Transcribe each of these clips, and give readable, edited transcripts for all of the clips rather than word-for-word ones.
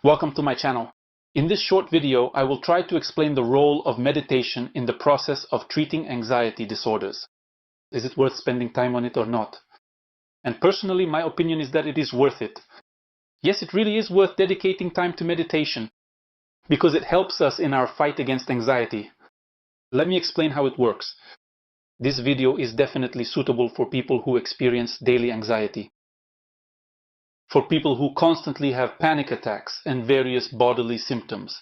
Welcome to my channel. In this short video, I will try to explain the role of meditation in the process of treating anxiety disorders. Is it worth spending time on it or not? And personally, my opinion is that it is worth it. Yes, it really is worth dedicating time to meditation because it helps us in our fight against anxiety. Let me explain how it works. This video is definitely suitable for people who experience daily anxiety. For people who constantly have panic attacks and various bodily symptoms.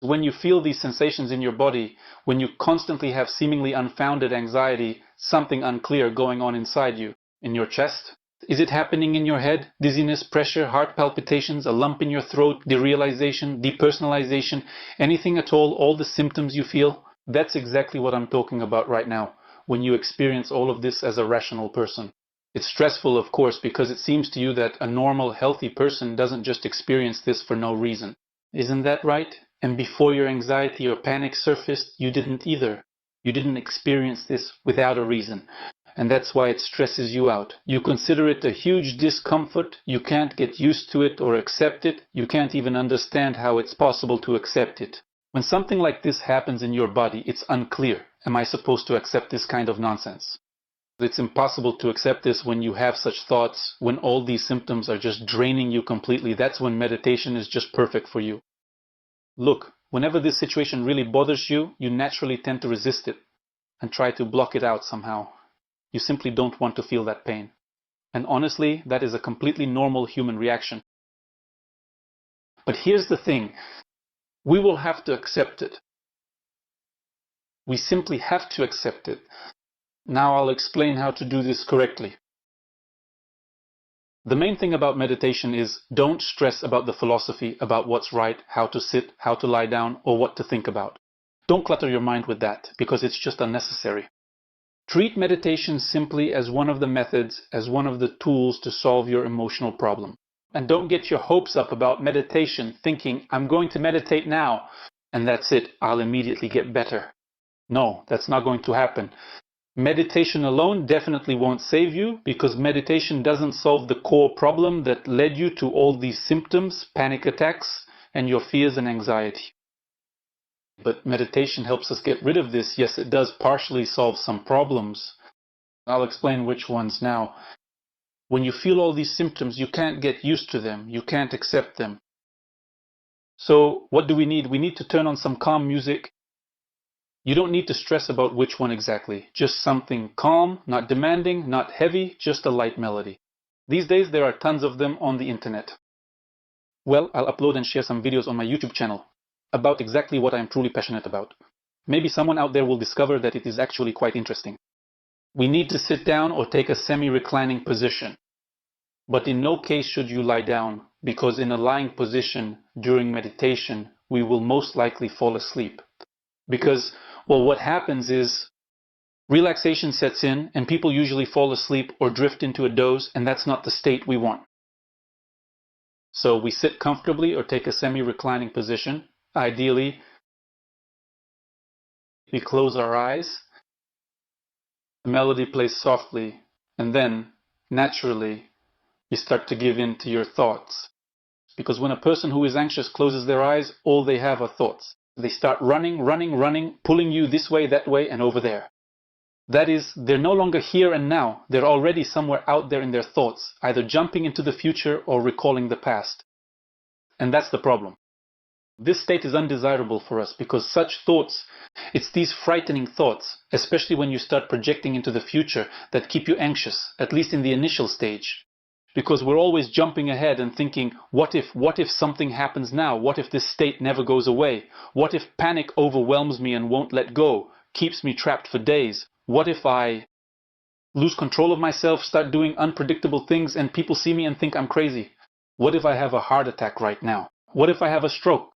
When you feel these sensations in your body, when you constantly have seemingly unfounded anxiety, something unclear going on inside you, in your chest? Is it happening in your head? Dizziness, pressure, heart palpitations, a lump in your throat, derealization, depersonalization, anything at all the symptoms you feel? That's exactly what I'm talking about right now, when you experience all of this as a rational person. It's stressful, of course, because it seems to you that a normal, healthy person doesn't just experience this for no reason. Isn't that right? And before your anxiety or panic surfaced, you didn't either. You didn't experience this without a reason. And that's why it stresses you out. You consider it a huge discomfort. You can't get used to it or accept it. You can't even understand how it's possible to accept it. When something like this happens in your body, it's unclear. Am I supposed to accept this kind of nonsense? It's impossible to accept this when you have such thoughts, when all these symptoms are just draining you completely. That's when meditation is just perfect for you. Look, whenever this situation really bothers you, you naturally tend to resist it and try to block it out somehow. You simply don't want to feel that pain. And honestly, that is a completely normal human reaction. But here's the thing. We will have to accept it. We simply have to accept it. Now I'll explain how to do this correctly. The main thing about meditation is don't stress about the philosophy, about what's right, how to sit, how to lie down, or what to think about. Don't clutter your mind with that, because it's just unnecessary. Treat meditation simply as one of the methods, as one of the tools to solve your emotional problem. And don't get your hopes up about meditation, thinking, I'm going to meditate now, and that's it, I'll immediately get better. No, that's not going to happen. Meditation alone definitely won't save you, because meditation doesn't solve the core problem that led you to all these symptoms, panic attacks, and your fears and anxiety. But meditation helps us get rid of this. Yes, it does partially solve some problems. I'll explain which ones now. When you feel all these symptoms, you can't get used to them. You can't accept them. So what do we need? We need to turn on some calm music. You don't need to stress about which one exactly. Just something calm, not demanding, not heavy, just a light melody. These days there are tons of them on the internet. Well, I'll upload and share some videos on my YouTube channel about exactly what I am truly passionate about. Maybe someone out there will discover that it is actually quite interesting. We need to sit down or take a semi-reclining position. But in no case should you lie down, because in a lying position during meditation, we will most likely fall asleep. Because, well, what happens is relaxation sets in and people usually fall asleep or drift into a doze, and that's not the state we want. So we sit comfortably or take a semi-reclining position. Ideally, we close our eyes, the melody plays softly, and then, naturally, you start to give in to your thoughts. Because when a person who is anxious closes their eyes, all they have are thoughts. They start running, pulling you this way, that way, and over there. That is, they're no longer here and now. They're already somewhere out there in their thoughts, either jumping into the future or recalling the past. And that's the problem. This state is undesirable for us because such thoughts, it's these frightening thoughts, especially when you start projecting into the future, that keep you anxious, at least in the initial stage. Because we're always jumping ahead and thinking, what if something happens now? What if this state never goes away? What if panic overwhelms me and won't let go, keeps me trapped for days? What if I lose control of myself, start doing unpredictable things, and people see me and think I'm crazy? What if I have a heart attack right now? What if I have a stroke?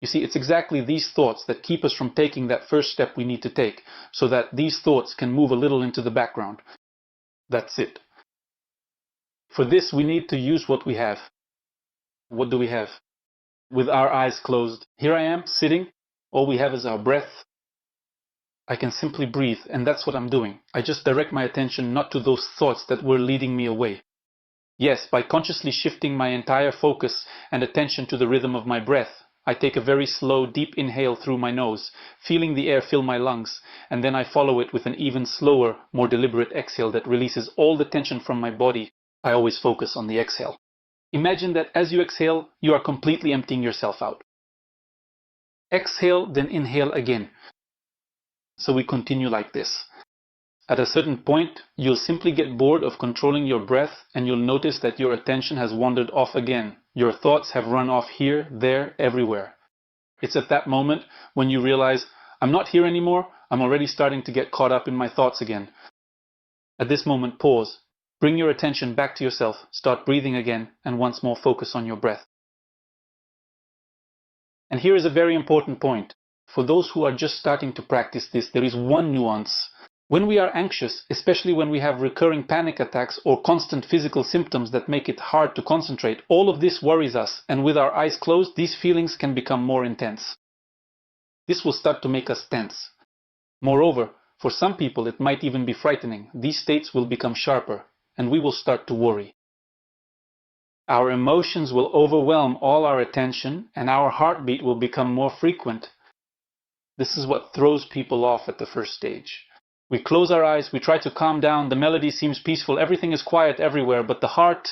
You see, it's exactly these thoughts that keep us from taking that first step we need to take, so that these thoughts can move a little into the background. That's it. For this, we need to use what we have. What do we have? With our eyes closed, here I am, sitting. All we have is our breath. I can simply breathe, and that's what I'm doing. I just direct my attention not to those thoughts that were leading me away. Yes, by consciously shifting my entire focus and attention to the rhythm of my breath. I take a very slow, deep inhale through my nose, feeling the air fill my lungs, and then I follow it with an even slower, more deliberate exhale that releases all the tension from my body. I always focus on the exhale. Imagine that as you exhale, you are completely emptying yourself out. Exhale, then inhale again. So we continue like this. At a certain point, you'll simply get bored of controlling your breath, and you'll notice that your attention has wandered off again. Your thoughts have run off here, there, everywhere. It's at that moment when you realize, I'm not here anymore, I'm already starting to get caught up in my thoughts again. At this moment, pause. Bring your attention back to yourself, start breathing again, and once more focus on your breath. And here is a very important point. For those who are just starting to practice this, there is one nuance. When we are anxious, especially when we have recurring panic attacks or constant physical symptoms that make it hard to concentrate, all of this worries us, and with our eyes closed, these feelings can become more intense. This will start to make us tense. Moreover, for some people it might even be frightening. These states will become sharper, and we will start to worry. Our emotions will overwhelm all our attention, and our heartbeat will become more frequent. This is what throws people off at the first stage. We close our eyes, we try to calm down, the melody seems peaceful, everything is quiet everywhere, but the heart,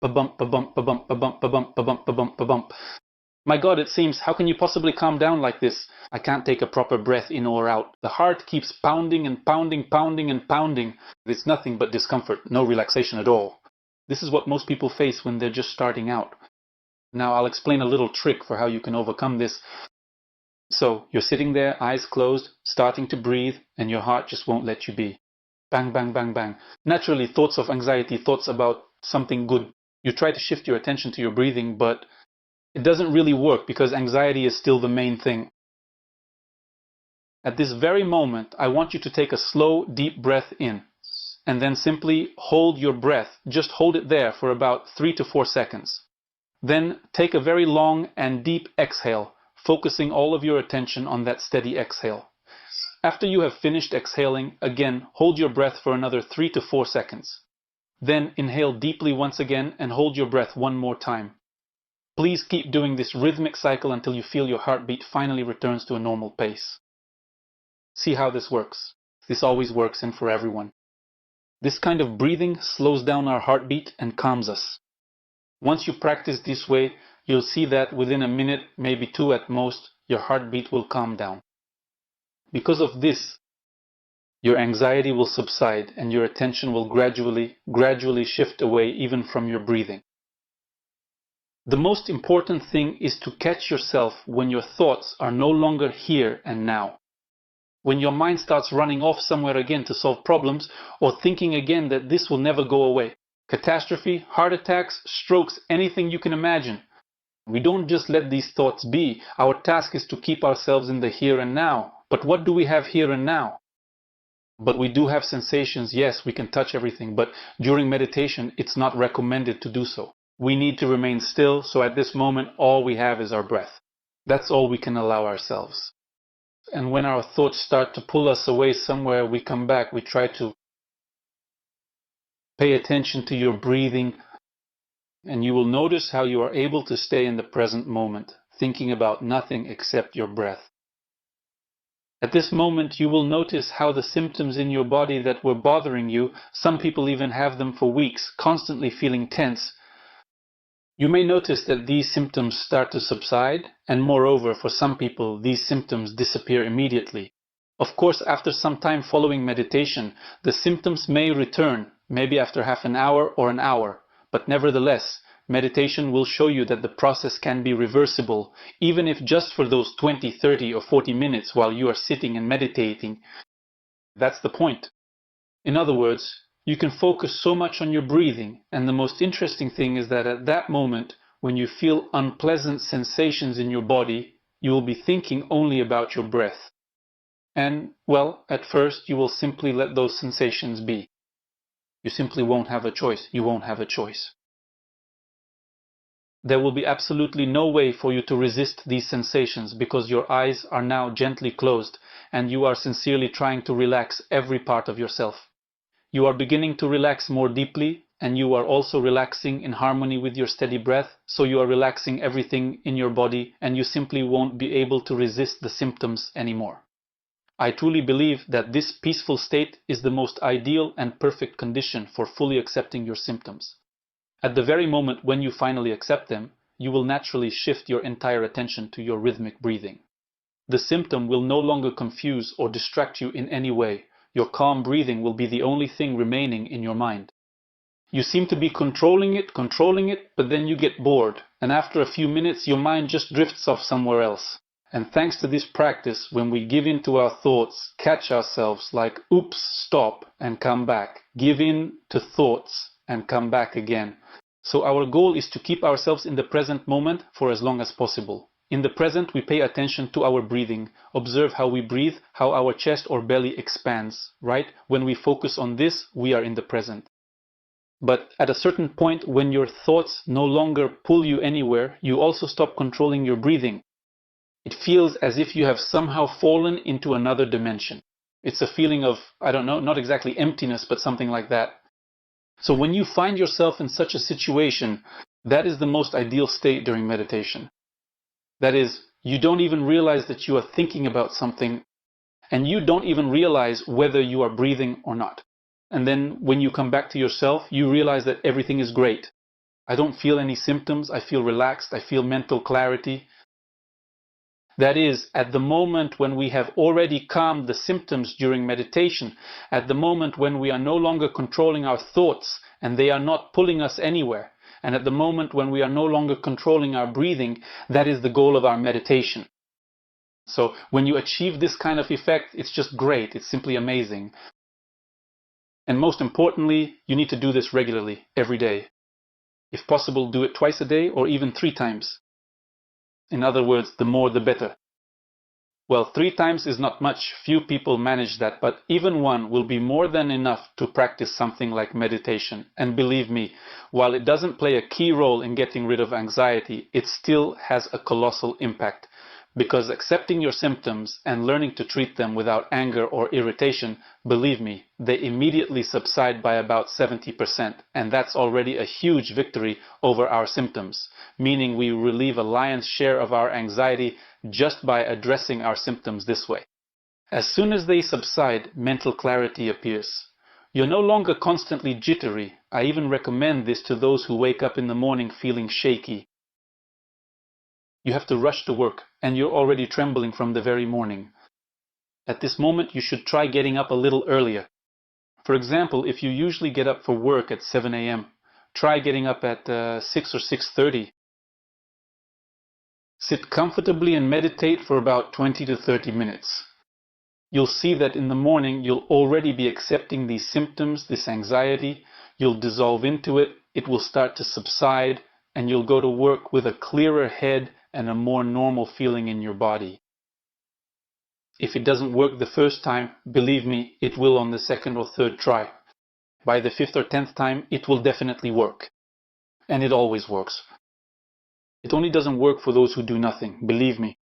ba-bump, ba-bump, ba-bump, ba-bump, ba-bump, ba-bump, ba-bump, ba-bump. My God, it seems, how can you possibly calm down like this? I can't take a proper breath in or out. The heart keeps pounding and pounding, pounding and pounding. It's nothing but discomfort, no relaxation at all. This is what most people face when they're just starting out. Now I'll explain a little trick for how you can overcome this. So, you're sitting there, eyes closed, starting to breathe, and your heart just won't let you be. Bang, bang, bang, bang. Naturally, thoughts of anxiety, thoughts about something good. You try to shift your attention to your breathing, but it doesn't really work because anxiety is still the main thing. At this very moment, I want you to take a slow, deep breath in, and then simply hold your breath. Just hold it there for about 3 to 4 seconds. Then take a very long and deep exhale, focusing all of your attention on that steady exhale. After you have finished exhaling, again, hold your breath for another 3 to 4 seconds. Then inhale deeply once again and hold your breath one more time. Please keep doing this rhythmic cycle until you feel your heartbeat finally returns to a normal pace. See how this works. This always works and for everyone. This kind of breathing slows down our heartbeat and calms us. Once you practice this way, you'll see that within a minute, maybe 2 at most, your heartbeat will calm down. Because of this, your anxiety will subside and your attention will gradually shift away even from your breathing. The most important thing is to catch yourself when your thoughts are no longer here and now. When your mind starts running off somewhere again to solve problems, or thinking again that this will never go away. Catastrophe, heart attacks, strokes, anything you can imagine. We don't just let these thoughts be. Our task is to keep ourselves in the here and now. But what do we have here and now? But we do have sensations. Yes, we can touch everything, but during meditation, it's not recommended to do so. We need to remain still, so at this moment, all we have is our breath. That's all we can allow ourselves. And when our thoughts start to pull us away somewhere, we come back, we try to pay attention to your breathing, and you will notice how you are able to stay in the present moment, thinking about nothing except your breath. At this moment, you will notice how the symptoms in your body that were bothering you, some people even have them for weeks, constantly feeling tense. You may notice that these symptoms start to subside, and moreover, for some people, these symptoms disappear immediately. Of course, after some time following meditation, the symptoms may return, maybe after half an hour or an hour, but nevertheless, meditation will show you that the process can be reversible, even if just for those 20, 30 or 40 minutes while you are sitting and meditating. That's the point. In other words, you can focus so much on your breathing, and the most interesting thing is that at that moment, when you feel unpleasant sensations in your body, you will be thinking only about your breath. And, well, at first you will simply let those sensations be. You simply won't have a choice. You won't have a choice. There will be absolutely no way for you to resist these sensations because your eyes are now gently closed and you are sincerely trying to relax every part of yourself. You are beginning to relax more deeply, and you are also relaxing in harmony with your steady breath, so you are relaxing everything in your body and you simply won't be able to resist the symptoms anymore. I truly believe that this peaceful state is the most ideal and perfect condition for fully accepting your symptoms. At the very moment when you finally accept them, you will naturally shift your entire attention to your rhythmic breathing. The symptom will no longer confuse or distract you in any way. Your calm breathing will be the only thing remaining in your mind. You seem to be controlling it, but then you get bored, and after a few minutes your mind just drifts off somewhere else. And thanks to this practice, when we give in to our thoughts, catch ourselves like, oops, stop, and come back. Give in to thoughts and come back again. So our goal is to keep ourselves in the present moment for as long as possible. In the present, we pay attention to our breathing. Observe how we breathe, how our chest or belly expands, right? When we focus on this, we are in the present. But at a certain point, when your thoughts no longer pull you anywhere, you also stop controlling your breathing. It feels as if you have somehow fallen into another dimension. It's a feeling of, I don't know, not exactly emptiness, but something like that. So when you find yourself in such a situation, that is the most ideal state during meditation. That is, you don't even realize that you are thinking about something, and you don't even realize whether you are breathing or not. And then when you come back to yourself, you realize that everything is great. I don't feel any symptoms, I feel relaxed, I feel mental clarity. That is, at the moment when we have already calmed the symptoms during meditation, at the moment when we are no longer controlling our thoughts and they are not pulling us anywhere, and at the moment when we are no longer controlling our breathing, that is the goal of our meditation. So when you achieve this kind of effect, it's just great, it's simply amazing. And most importantly, you need to do this regularly, every day. If possible, do it twice a day or even 3 times. In other words, the more the better. Well, 3 times is not much, few people manage that, but even 1 will be more than enough to practice something like meditation. And believe me, while it doesn't play a key role in getting rid of anxiety, it still has a colossal impact. Because accepting your symptoms and learning to treat them without anger or irritation, believe me, they immediately subside by about 70%, and that's already a huge victory over our symptoms, meaning we relieve a lion's share of our anxiety just by addressing our symptoms this way. As soon as they subside, mental clarity appears. You're no longer constantly jittery. I even recommend this to those who wake up in the morning feeling shaky. You have to rush to work, and you're already trembling from the very morning. At this moment, you should try getting up a little earlier. For example, if you usually get up for work at 7 a.m., try getting up at 6 or 6:30. Sit comfortably and meditate for about 20 to 30 minutes. You'll see that in the morning, you'll already be accepting these symptoms, this anxiety. You'll dissolve into it, it will start to subside, and you'll go to work with a clearer head and a more normal feeling in your body. If it doesn't work the first time, believe me, it will on the 2nd or 3rd try. By the 5th or 10th time, it will definitely work. And it always works. It only doesn't work for those who do nothing, believe me.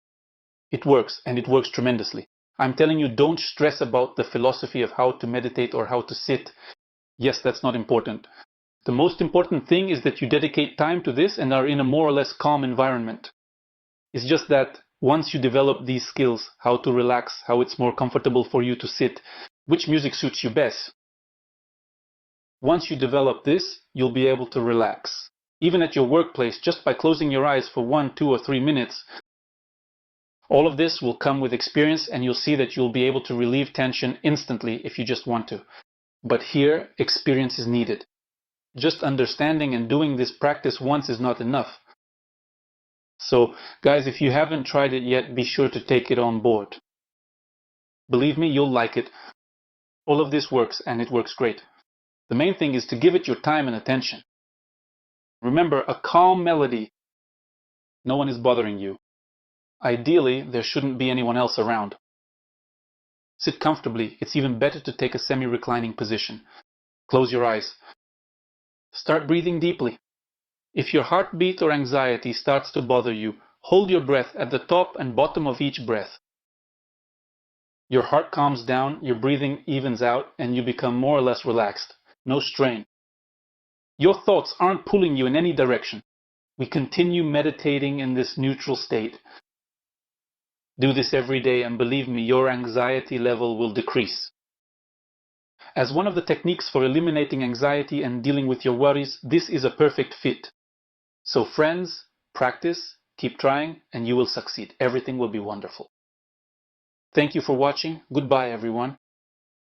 It works, and it works tremendously. I'm telling you, don't stress about the philosophy of how to meditate or how to sit. Yes, that's not important. The most important thing is that you dedicate time to this and are in a more or less calm environment. It's just that once you develop these skills, how to relax, how it's more comfortable for you to sit, which music suits you best. Once you develop this, you'll be able to relax. Even at your workplace, just by closing your eyes for 1, 2, or 3 minutes. All of this will come with experience, and you'll see that you'll be able to relieve tension instantly if you just want to. But here, experience is needed. Just understanding and doing this practice once is not enough. So, guys, if you haven't tried it yet, be sure to take it on board. Believe me, you'll like it. All of this works, and it works great. The main thing is to give it your time and attention. Remember, a calm melody. No one is bothering you. Ideally, there shouldn't be anyone else around. Sit comfortably. It's even better to take a semi-reclining position. Close your eyes. Start breathing deeply. If your heartbeat or anxiety starts to bother you, hold your breath at the top and bottom of each breath. Your heart calms down, your breathing evens out, and you become more or less relaxed. No strain. Your thoughts aren't pulling you in any direction. We continue meditating in this neutral state. Do this every day, and believe me, your anxiety level will decrease. As one of the techniques for eliminating anxiety and dealing with your worries, this is a perfect fit. So friends, practice, keep trying, and you will succeed. Everything will be wonderful. Thank you for watching. Goodbye, everyone.